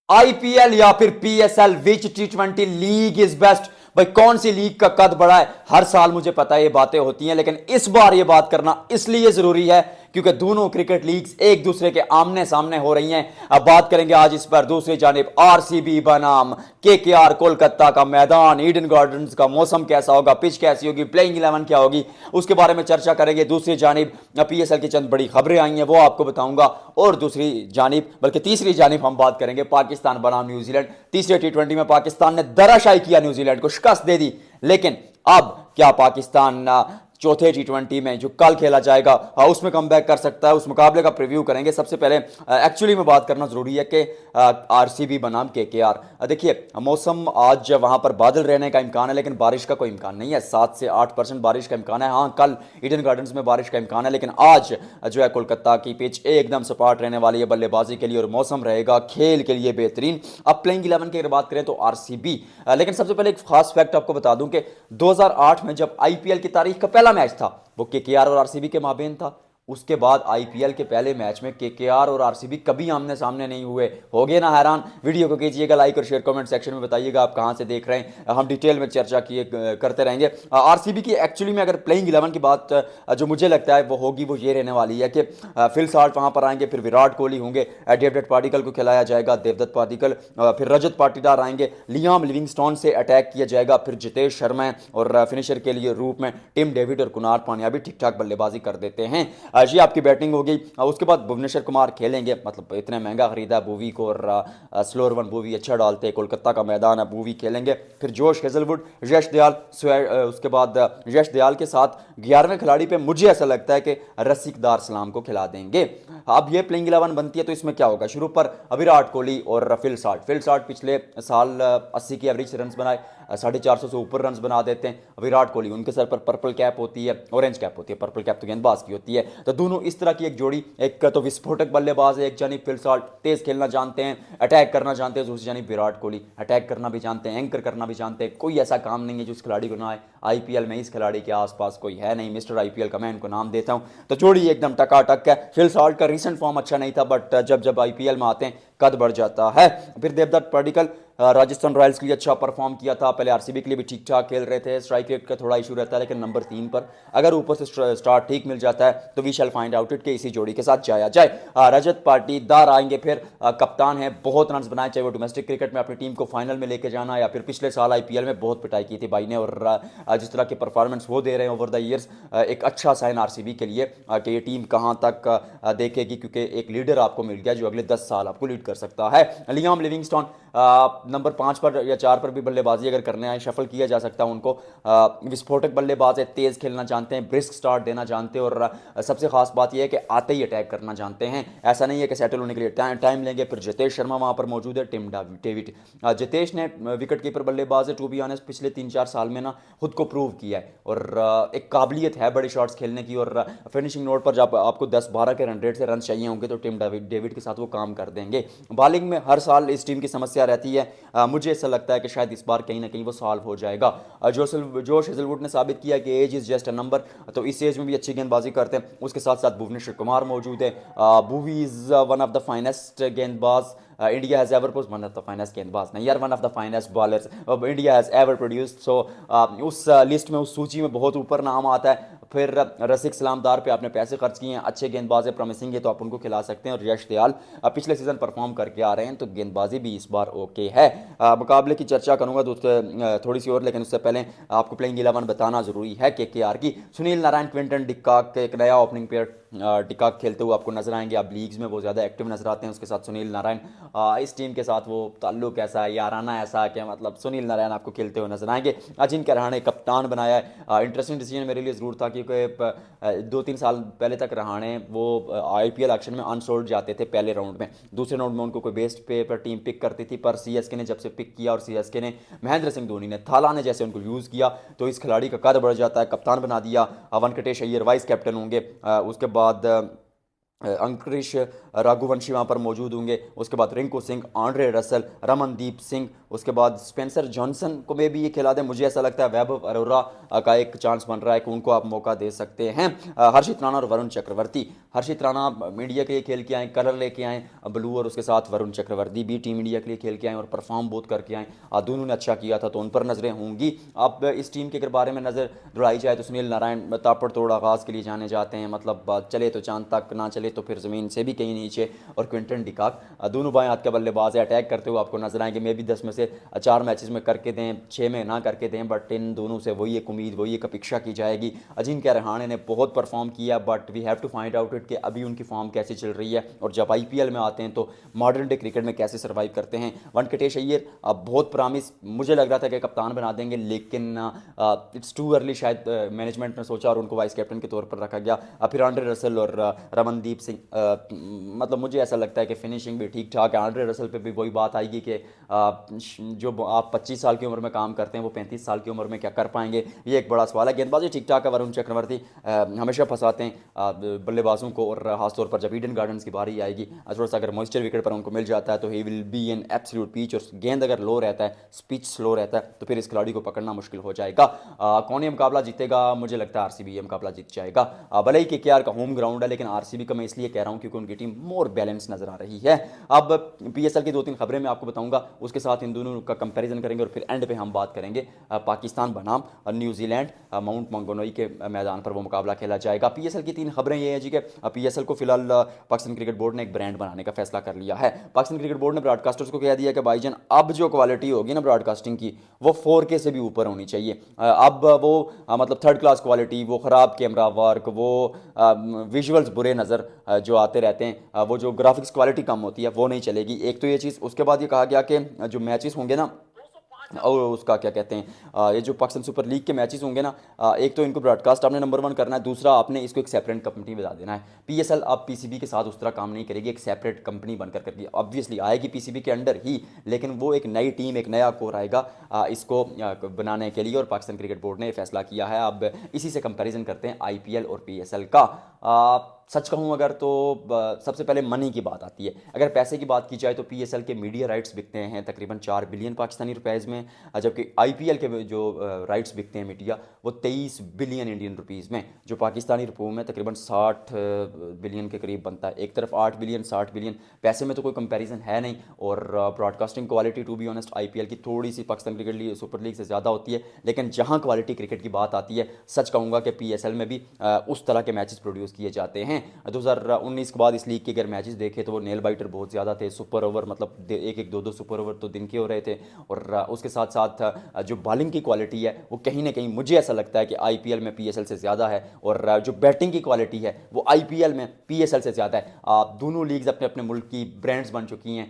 IPL या फिर PSL, which T20 league is best? भाई कौन सी लीग का कद बड़ा है? हर साल मुझे पता है ये बातें होती हैं, लेकिन इस बार ये बात करना इसलिए जरूरी है क्योंकि दोनों क्रिकेट लीग्स एक दूसरे के आमने सामने हो रही हैं। अब बात करेंगे आज इस पर। दूसरी जानिब आरसीबी बनाम केकेआर कोलकाता का मैदान, ईडन गार्डन्स का मौसम कैसा होगा, पिच कैसी होगी, प्लेइंग 11 क्या होगी, उसके बारे में चर्चा करेंगे। दूसरी जानिब पीएसएल की चंद बड़ी खबरें आई हैं, वो आपको बताऊंगा। और दूसरी जानिब, बल्कि तीसरी जानिब, हम बात करेंगे पाकिस्तान बनाम न्यूजीलैंड। तीसरे टी20 में पाकिस्तान ने दराशाई किया, न्यूजीलैंड को शिकस्त दे दी। लेकिन अब क्या पाकिस्तान चौथे टी20 में जो कल खेला जाएगा उसमें कमबैक कर सकता है? उस मुकाबले का प्रीव्यू करेंगे। सबसे पहले एक्चुअली में बात करना जरूरी है कि आरसीबी बनाम केकेआर। देखिए मौसम आज वहां पर बादल रहने का इम्कान है, लेकिन बारिश का कोई इम्कान नहीं है। 7 से 8% बारिश का इम्कान है। हाँ, कल ईडन गार्डन्स में बारिश का इम्कान है, लेकिन आज जो है कोलकाता की पिच एकदम सपाट रहने वाली है बल्लेबाजी के लिए, और मौसम रहेगा खेल के लिए बेहतरीन। अब प्लेइंग 11 की अगर बात करें तो आरसीबी, लेकिन सबसे पहले एक खास फैक्ट आपको बता दूं कि 2008 में जब आईपीएल की तारीख का पहला मैच था वो केकेआर और आरसीबी के माबेन था। उसके बाद आईपीएल के पहले मैच में केकेआर और आरसीबी कभी आमने सामने नहीं हुए। हो गए ना हैरान? वीडियो को कीजिएगा लाइक और शेयर, कमेंट सेक्शन में बताइएगा आप कहां से देख रहे हैं। हम डिटेल में चर्चा किए करते रहेंगे। आरसीबी की एक्चुअली में अगर प्लेइंग 11 की बात जो मुझे लगता है वो होगी, वो ये रहने वाली है कि फिल साल्ट वहां पर आएंगे, फिर विराट कोहली होंगे, डेविड पार्टिकल को खिलाया जाएगा, देवदत्त पार्टिकल, फिर रजत पाटीदार आएंगे, लियाम लिविंगस्टोन से अटैक किया जाएगा, फिर जितेश शर्मा और फिनिशर के लिए रूप में टिम डेविड और कुणाल पांड्या भी ठीक ठाक बल्लेबाजी कर देते हैं। ये आपकी बैटिंग हो गई। उसके बाद भुवनेश्वर कुमार खेलेंगे, मतलब इतने महंगा खरीदा भूवी को, और स्लोअर वन भूवी अच्छा डालते हैं, कोलकाता का मैदान है, भूवी खेलेंगे। फिर जोश हेजलवुड, यश दयाल, उसके बाद यश दयाल के साथ 11वें खिलाड़ी पे मुझे ऐसा लगता है कि रसिक दार सलाम को खिला देंगे। अब ये प्लेइंग 11 बनती है तो इसमें क्या होगा? शुरू पर विराट कोहली और फिल साल्ट पिछले साल 80 की एवरेज रन बनाए, 450 से ऊपर रन बना देते हैं। विराट कोहली, उनके सर पर पर्पल कैप होती है, ऑरेंज कैप होती है, पर्पल कैप तो गेंदबाज की होती है। तो दोनों इस तरह की एक जोड़ी, एक तो विस्फोटक बल्लेबाज है, एक जानी फिल साल्ट तेज खेलना जानते हैं, अटैक करना जानते हैं, दूसरी जानी विराट कोहली अटैक करना भी जानते हैं, एंकर करना भी जानते हैं। कोई ऐसा काम नहीं है जो इस खिलाड़ी को ना आए। आईपीएल में इस खिलाड़ी के आसपास कोई है नहीं, मिस्टर आईपीएल का मैं इनको नाम देता हूं। तो जोड़ी एकदम टकाटक है। फिल साल्ट का रिसेंट फॉर्म अच्छा नहीं था, बट जब जब आईपीएल में आते हैं कद बढ़ जाता है। फिर देवदत्त पाडिक्कल राजस्थान रॉयल्स के लिए अच्छा परफॉर्म किया था, पहले आरसीबी के लिए भी ठीक ठाक खेल रहे थे। स्ट्राइक रेट का थोड़ा इशू रहता है, लेकिन नंबर 3 पर अगर ऊपर से स्टार्ट ठीक मिल जाता है तो we shall find out it के इसी जोड़ी के साथ जाया जाए। रजत पाटीदार आएंगे, फिर कप्तान है, बहुत रन बनाए, चाहे वो डोमेस्टिक क्रिकेट में अपनी टीम को फाइनल में लेके जाना या फिर पिछले साल आईपीएल में बहुत पिटाई की थी भाई ने, और जिस तरह की परफॉर्मेंस वो दे रहे हैं ओवर द ईयर्स, एक अच्छा साइन आरसीबी के लिए कि ये टीम कहां तक देखेगी, क्योंकि एक लीडर आपको मिल गया जो अगले 10 साल आपको लीड कर सकता है। लियाम लिविंगस्टोन नंबर 5 पर या 4 पर भी बल्लेबाजी अगर करने आए, शफल किया जा सकता है उनको। विस्फोटक बल्लेबाज है, तेज खेलना जानते हैं, ब्रिस्क स्टार्ट देना जानते हैं, और सबसे खास बात यह है कि आते ही अटैक करना जानते हैं। ऐसा नहीं है कि सेटल होने के लिए टाइम लेंगे। फिर जितेश शर्मा वहां पर मौजूद है, टिम डेविड। जितेश ने विकेट कीपर बल्लेबाज है, टू बी ऑनेस्ट पिछले 3-4 साल में ना खुद को प्रूव किया है, और एक काबिलियत है बड़े शॉट्स खेलने की, और फिनिशिंग नोट पर जब आपको 10-12 के रन रेट से रन चाहिए होंगे तो टिम डेविड के साथ वो काम कर देंगे। बॉलिंग में हर साल इस टीम की समस्या रहती है, मुझे ऐसा लगता है कि शायद इस बार कहीं ना कहीं वो सॉल्व हो जाएगा। जोश हेजलवुड ने साबित किया कि age is just a number, तो इस एज में भी अच्छी गेंदबाजी करते हैं। उसके साथ साथ भुवनेश्वर कुमार मौजूद है। Bhuvi is one of the finest गेंदबाज India has ever produced, one of the finest गेंदबाज नहीं यार, one of the finest bowlers India has ever produced. So उस लिस्ट में, उस सूची में बहुत ऊपर नाम आता है। फिर रसिक सलामदार पे आपने पैसे खर्च किए हैं, अच्छे गेंदबाज है, प्रॉमिसिंग है, तो आप उनको खिला सकते हैं। और यश दयाल पिछले सीजन परफॉर्म करके आ रहे हैं, तो गेंदबाजी भी इस बार ओके है। मुकाबले की चर्चा करूंगा दोस्तों थोड़ी सी और, लेकिन उससे पहले आपको प्लेइंग 11 बताना जरूरी है केकेआर की। सुनील नारायण, क्विंटन डिकॉक, एक नया ओपनिंग पेयर डिकॉक खेलते हुए आपको नजर आएंगे। आप लीग्स में वो ज़्यादा एक्टिव नजर आते हैं, उसके साथ सुनील नारायण। इस टीम के साथ वो ताल्लुक ऐसा है, याराना ऐसा कि मतलब सुनील नारायण आपको खेलते हुए नजर आएंगे। अजिंक्य रहाणे कप्तान बनाया है। इंटरेस्टिंग डिसीजन मेरे लिए ज़रूर था, क्योंकि 2-3 साल पहले तक रहाणे वो आईपीएल एक्शन में अनसोल्ड जाते थे पहले राउंड में, दूसरे राउंड में उनको कोई बेस्ट पे पर टीम पिक करती थी, पर सीएसके ने जब से पिक किया और सीएसके ने महेंद्र सिंह धोनी ने, थाला ने जैसे उनको यूज़ किया, तो इस खिलाड़ी का कद बढ़ जाता है। कप्तान बना दिया, वेंकटेश अय्यर वाइस कैप्टन होंगे। उसके बाद अंकुरिश रघुवंशी वहाँ पर मौजूद होंगे। उसके बाद रिंकू सिंह, आंड्रे रसल, रमनदीप सिंह, उसके बाद स्पेंसर जॉनसन को में भी ये खिला दें, मुझे ऐसा लगता है वैभव अरोरा का एक चांस बन रहा है कि उनको आप मौका दे सकते हैं। हर्षित राणा और वरुण चक्रवर्ती, हर्षित राणा मीडिया के लिए खेल के आए, कलर लेके आए ब्लू, और उसके साथ वरुण चक्रवर्ती भी टीम इंडिया के लिए खेल के आए और परफॉर्म बहुत करके आए। दोनों ने अच्छा किया था तो उन पर नजरें होंगी। अब इस टीम के अगर बारे में नजर दौड़ाई जाए तो सुनील नारायण ताबड़तोड़ आगाज के लिए जाने जाते हैं, मतलब चले तो चांद तक, ना चले तो फिर ज़मीन से भी कहीं नीचे। और क्विंटन डिकाक दोनों बाएं हाथ के बल्लेबाज है, अटैक करते हुए आपको नजर आएंगे। मे भी 10 में से 4 मैचेस में करके दें, 6 में ना करके दें, बट इन दोनों से वही एक उम्मीद, वही एक अपेक्षा की जाएगी। अजिंक्य रहाणे ने बहुत परफॉर्म किया, but we have to find out it कि अभी उनकी फॉर्म कैसी चल रही है, और जब आईपीएल में आते हैं तो मॉडर्न डे क्रिकेट में कैसे सर्वाइव करते हैं। वेंकटेश अय्यर अब बहुत प्रॉमिस, मुझे लग रहा था कि कप्तान बना देंगे, लेकिन इट्स टू अर्ली, शायद मैनेजमेंट ने सोचा और उनको वाइस कैप्टन के तौर पर रखा गया। फिर आंड्रे रसल और रमनदीप सिंह, मतलब मुझे ऐसा लगता है कि फिनिशिंग भी ठीक ठाक है। आंड्रे रसल पे भी वही बात आएगी कि जो आप 25 साल की उम्र में काम करते हैं वो 35 साल की उम्र में क्या कर पाएंगे, ये एक बड़ा सवाल है। गेंदबाजी ठीक ठाक है। वरुण चक्रवर्ती हमेशा फंसाते हैं बल्लेबाजों को, और खासतौर पर जब ईडन गार्डन्स की बारी आएगी, थोड़ा सा अगर मॉइस्चर विकेट पर उनको मिल जाता है तो he will be an absolute pitch, और गेंद अगर लो रहता है, पिच स्लो रहता है, तो फिर इस खिलाड़ी को पकड़ना मुश्किल हो जाएगा। कौन ये मुकाबला जीतेगा, मुझे लगता है आरसीबी ये मुकाबला जीत जाएगा। भले ही केकेआर का होम ग्राउंड है, लेकिन आरसीबी का मैं इसलिए कह रहा हूं क्योंकि उनकी टीम मोर बैलेंस नजर आ रही है। अब पीएसएल की 2-3 खबरें मैं आपको बताऊंगा, उसके साथ इन दोनों का कंपैरिजन करेंगे, और फिर एंड पे हम बात करेंगे पाकिस्तान बनाम न्यूजीलैंड माउंट मंगोनोई के मैदान पर वो मुकाबला खेला जाएगा। पीएसएल की 3 खबरें ये हैं जी कि पीएसएल को फिलहाल पाकिस्तान क्रिकेट बोर्ड ने एक ब्रांड बनाने का फैसला कर लिया है। पाकिस्तान क्रिकेट बोर्ड ने ब्रॉडकास्टर्स को कह दिया कि भाईजान अब जो क्वालिटी होगी ना ब्रॉडकास्टिंग की, वो 4K से भी ऊपर होनी चाहिए। अब वो मतलब थर्ड क्लास क्वालिटी, वो ख़राब कैमरा वर्क, वो विजुअल्स बुरे नज़र जो आते रहते हैं, वो जो ग्राफिक्स क्वालिटी कम होती है वो नहीं चलेगी। एक तो ये चीज़, उसके बाद ये कहा गया कि जो मैचेस होंगे ना, और उसका क्या कहते हैं, ये जो पाकिस्तान सुपर लीग के मैचेस होंगे ना, एक तो इनको ब्रॉडकास्ट आपने नंबर 1 करना है, दूसरा आपने इसको एक सेपरेट कंपनी बता देना है। पीएसएल अब पीसीबी के साथ उस तरह काम नहीं करेगी, एक सेपरेट कंपनी बनकर करके ऑब्वियसली आएगी पीसीबी के अंडर ही, लेकिन वो एक नई टीम, एक नया कोर आएगा इसको बनाने के लिए, और पाकिस्तान क्रिकेट बोर्ड ने फैसला किया है। अब इसी से कंपेरिजन करते हैं आईपीएल और पीएसएल का। सच कहूँ अगर तो सबसे पहले मनी की बात आती है। अगर पैसे की बात की जाए तो पीएसएल के मीडिया राइट्स बिकते हैं तकरीबन 4 बिलियन पाकिस्तानी रुपएज़ में, जबकि आईपीएल के जो राइट्स बिकते हैं मीडिया, वो 23 बिलियन इंडियन रुपीज़ में, जो पाकिस्तानी रुपयों में तकरीबन 60 बिलियन के करीब बनता है। एक तरफ 8 बिलियन, 60 बिलियन, पैसे में तो कोई कंपैरिजन है नहीं। और broadcasting quality to be honest IPL की थोड़ी सी Pakistan cricket league, super league से ज़्यादा होती है, लेकिन जहाँ क्वालिटी क्रिकेट की बात आती है, सच कहूँगा कि पीएसएल में भी उस तरह के मैचेस प्रोड्यूस किए जाते हैं। 2019 के बाद इस लीग के अगर मैचेस देखे तो वो नेल बाइटर बहुत ज़्यादा थे। सुपर ओवर मतलब एक एक दो दो सुपर ओवर तो दिन के हो रहे थे, और उसके साथ साथ जो बॉलिंग की क्वालिटी है वो कहीं ना कहीं मुझे ऐसा लगता है कि आईपीएल में पीएसएल से ज़्यादा है, और जो बैटिंग की क्वालिटी है वो आईपीएल में पीएसएल से ज़्यादा है। दोनों लीग्स अपने अपने मुल्क की ब्रांड्स बन चुकी हैं,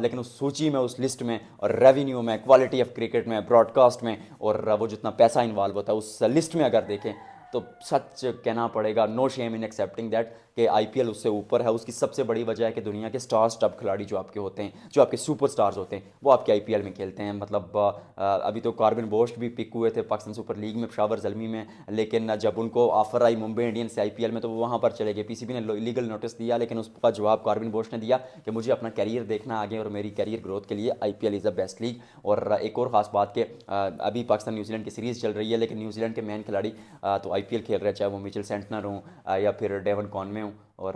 लेकिन उस सूची में, उस लिस्ट में, और रेवेन्यू में, क्वालिटी ऑफ क्रिकेट में, ब्रॉडकास्ट में, और वो जितना पैसा इन्वॉल्व होता है उस लिस्ट में अगर देखें तो सच कहना पड़ेगा, no shame in accepting that, कि आईपीएल उससे ऊपर है। उसकी सबसे बड़ी वजह है कि दुनिया के स्टार्स टॉप खिलाड़ी जो आपके होते हैं, जो आपके सुपर स्टार्स होते हैं, वो आपके आईपीएल में खेलते हैं। मतलब अभी तो कार्बिन बोस्ट भी पिक हुए थे पाकिस्तान सुपर लीग में, पेशावर ज़ल्मी में, लेकिन जब उनको ऑफर आई मुंबई इंडियंस से आईपीएल में तो वो वहाँ पर चले गए। पीसीबी ने लीगल नोटिस दिया, लेकिन उसका जवाब कार्बिन बोस्ट ने दिया कि मुझे अपना कैरियर देखना आगे, और मेरी कैरियर ग्रोथ के लिए IPL is the best league. और एक और ख़ास बात कि अभी पाकिस्तान न्यूजीलैंड की सीरीज़ चल रही है, लेकिन न्यूजीलैंड के मेन खिलाड़ी तो आईपीएल खेल रहे हैं, चाहे वो मिचेल सेंटनर हों या फिर डेवन कॉनवे हों, और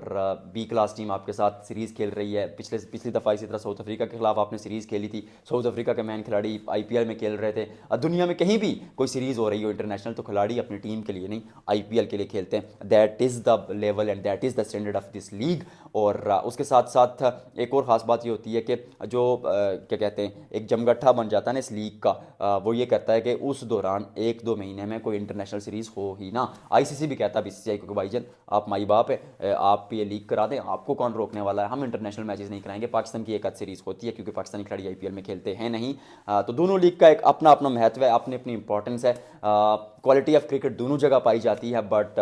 बी क्लास टीम आपके साथ सीरीज़ खेल रही है। पिछली दफ़ा इसी तरह साउथ अफ्रीका के खिलाफ आपने सीरीज़ खेली थी, साउथ अफ्रीका के मैन खिलाड़ी आईपीएल में खेल रहे थे। दुनिया में कहीं भी कोई सीरीज़ हो रही हो इंटरनेशनल, तो खिलाड़ी अपनी टीम के लिए नहीं, आईपीएल के लिए खेलते हैं। That is the level and that is the standard of this league. और उसके साथ साथ एक और ख़ास बात ये होती है कि जो क्या कहते हैं, एक जमगट्ठा बन जाता है ना इस लीग का, वो ये कहता है कि उस दौरान 1-2 महीने में कोई इंटरनेशनल सीरीज़ हो ही ना। आईसीसी भी कहता है बीसीसीआई को कि भाईजान आप माई बाप है, आप ये लीग करा दें, आपको कौन रोकने वाला है, हम इंटरनेशनल मैचेस नहीं कराएंगे। पाकिस्तान की एक आध सीरीज़ होती है क्योंकि पाकिस्तानी खिलाड़ी आईपीएल में खेलते हैं नहीं। तो दोनों लीग का एक अपना अपना महत्व है, अपनी अपनी इंपॉर्टेंस है। क्वालिटी ऑफ क्रिकेट दोनों जगह पाई जाती है, but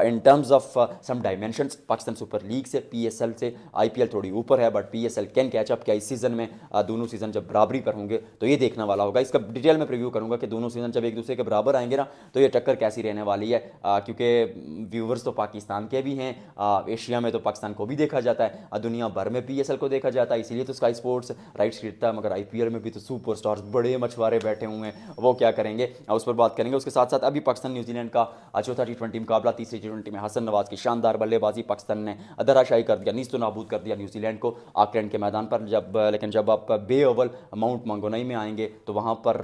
in terms of some dimensions Pakistan super league से, पीएसएल से आईपीएल थोड़ी ऊपर है, but PSL can catch up. क्या इस सीजन में दोनों सीजन जब बराबरी पर होंगे तो ये देखने वाला होगा। इसका डिटेल में प्रीव्यू करूंगा कि दोनों सीजन जब एक दूसरे के बराबर आएंगे ना तो ये टक्कर कैसी रहने वाली है, क्योंकि व्यूवर्स तो पाकिस्तान के भी हैं, एशिया में तो पाकिस्तान को भी देखा जाता है, दुनिया भर में पीएसएल को देखा जाता है, इसीलिए तो स्काई स्पोर्ट्स राइट्स खरीदता है। मगर आईपीएल में भी तो सुपरस्टार्स बड़े मछुआरे बैठे हुए हैं, वो क्या करेंगे, उस पर बात करेंगे। उसके साथ साथ अभी पाकिस्तान न्यूजीलैंड का चौथा टी20 मुकाबला, तीसरी टी20 में हसन नवाज की शानदार बल्लेबाजी, पाकिस्तान ने धराशायी कर दिया, नीस्तो नाबूद कर दिया न्यूजीलैंड को ऑकलैंड के मैदान पर। लेकिन जब आप बे ओवल माउंट मंगोनई में आएंगे तो वहाँ पर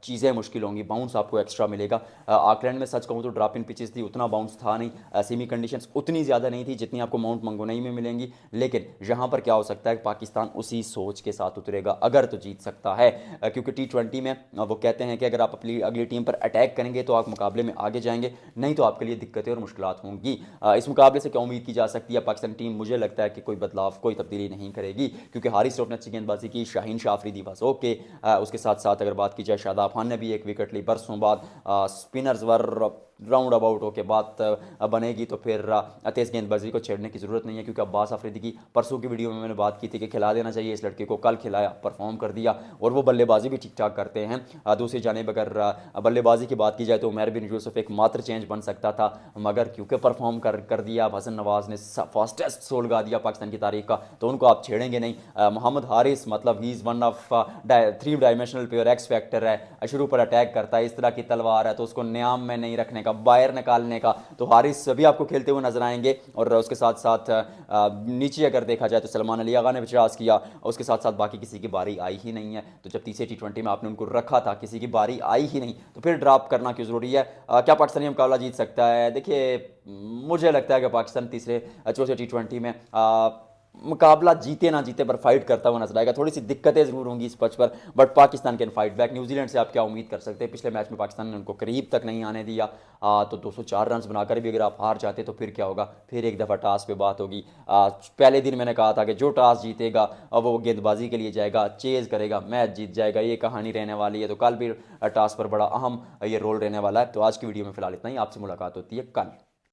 चीज़ें मुश्किल होंगी, बाउंस आपको एक्स्ट्रा मिलेगा। ऑकलैंड में सच कहूँ तो ड्रॉप इन पिचेस थी, उतना बाउंस था नहीं, सेमी कंडीशंस उतनी ज़्यादा नहीं थी जितनी आपको माउंट मंगोनई में मिलेंगी। लेकिन यहाँ पर क्या हो सकता है कि पाकिस्तान उसी सोच के साथ उतरेगा, अगर तो जीत सकता है, क्योंकि टी20 में वो कहते हैं कि अगर आप अपनी अगली टीम पर अटैक करेंगे तो आप मुकाबले में आगे जाएंगे, नहीं तो आपके लिए दिक्कतें और मुश्किलात होंगी। इस मुकाबले से क्या उम्मीद की जा सकती है? पाकिस्तान टीम मुझे लगता है कि कोई बदलाव, कोई तब्दीली नहीं करेगी, क्योंकि हारिस रऊफ ने अच्छी गेंदबाजी की, शाहीन शाह अफरीदी बस ओके। उसके साथ साथ अगर बात की जाए शादाब खान ने भी एक विकेट ली, बरसों बाद स्पिनर्स वर राउंड अबाउट होकर बात बनेगी, तो फिर तेज़ गेंदबाजी को छेड़ने की ज़रूरत नहीं है, क्योंकि अब्बास अफरीदी की परसों की वीडियो में मैंने बात की थी कि खिला देना चाहिए इस लड़के को, कल खिलाया, परफॉर्म कर दिया, और वो बल्लेबाजी भी ठीक ठाक करते हैं। दूसरी जानिब अगर बल्लेबाजी की बात की जाए तो उमर बिन यूसुफ एक मात्र चेंज बन सकता था, मगर क्योंकि परफॉर्म कर दिया, हसन नवाज ने फास्टेस्ट सोल गा दिया पाकिस्तान की तारीख का, तो उनको आप छेड़ेंगे नहीं। मोहम्मद हारिस मतलब he is one of 3 dimensional player, x factor है, शुरू पर अटैक करता है, इस तरह की तलवार है, तो उसको न्याम में नहीं रखने का, बाहर निकालने का, तो हारिस भी आपको खेलते हुए नजर आएंगे। और उसके साथ साथ नीचे अगर देखा जाए तो सलमान अली आगा ने 50 किया, उसके साथ साथ बाकी किसी की बारी आई ही नहीं है। तो जब तीसरे टी20 में आपने उनको रखा था, किसी की बारी आई ही नहीं, तो फिर ड्रॉप करना क्यों ज़रूरी है? क्या पाकिस्तानी मुकाबला जीत सकता है? देखिए, मुझे लगता है कि पाकिस्तान तीसरे चौथे टी20 में मुकाबला जीते ना जीते पर फाइट करता हुआ नजर आएगा। थोड़ी सी दिक्कतें जरूर होंगी इस पक्ष पर, but Pakistan can fight back. New Zealand से आप क्या उम्मीद कर सकते हैं? पिछले मैच में पाकिस्तान ने उनको करीब तक नहीं आने दिया, तो 204 रन बनाकर भी अगर आप हार जाते तो फिर क्या होगा? फिर एक दफ़ा टॉस पे बात होगी। पहले दिन मैंने कहा था कि जो टॉस जीतेगा अब वो गेंदबाजी के लिए जाएगा, चेज़ करेगा, मैच जीत जाएगा, ये कहानी रहने वाली है। तो कल भी टॉस पर बड़ा अहम ये रोल रहने वाला है। तो आज की वीडियो में फिलहाल इतना ही, आपसे मुलाकात होती है कल।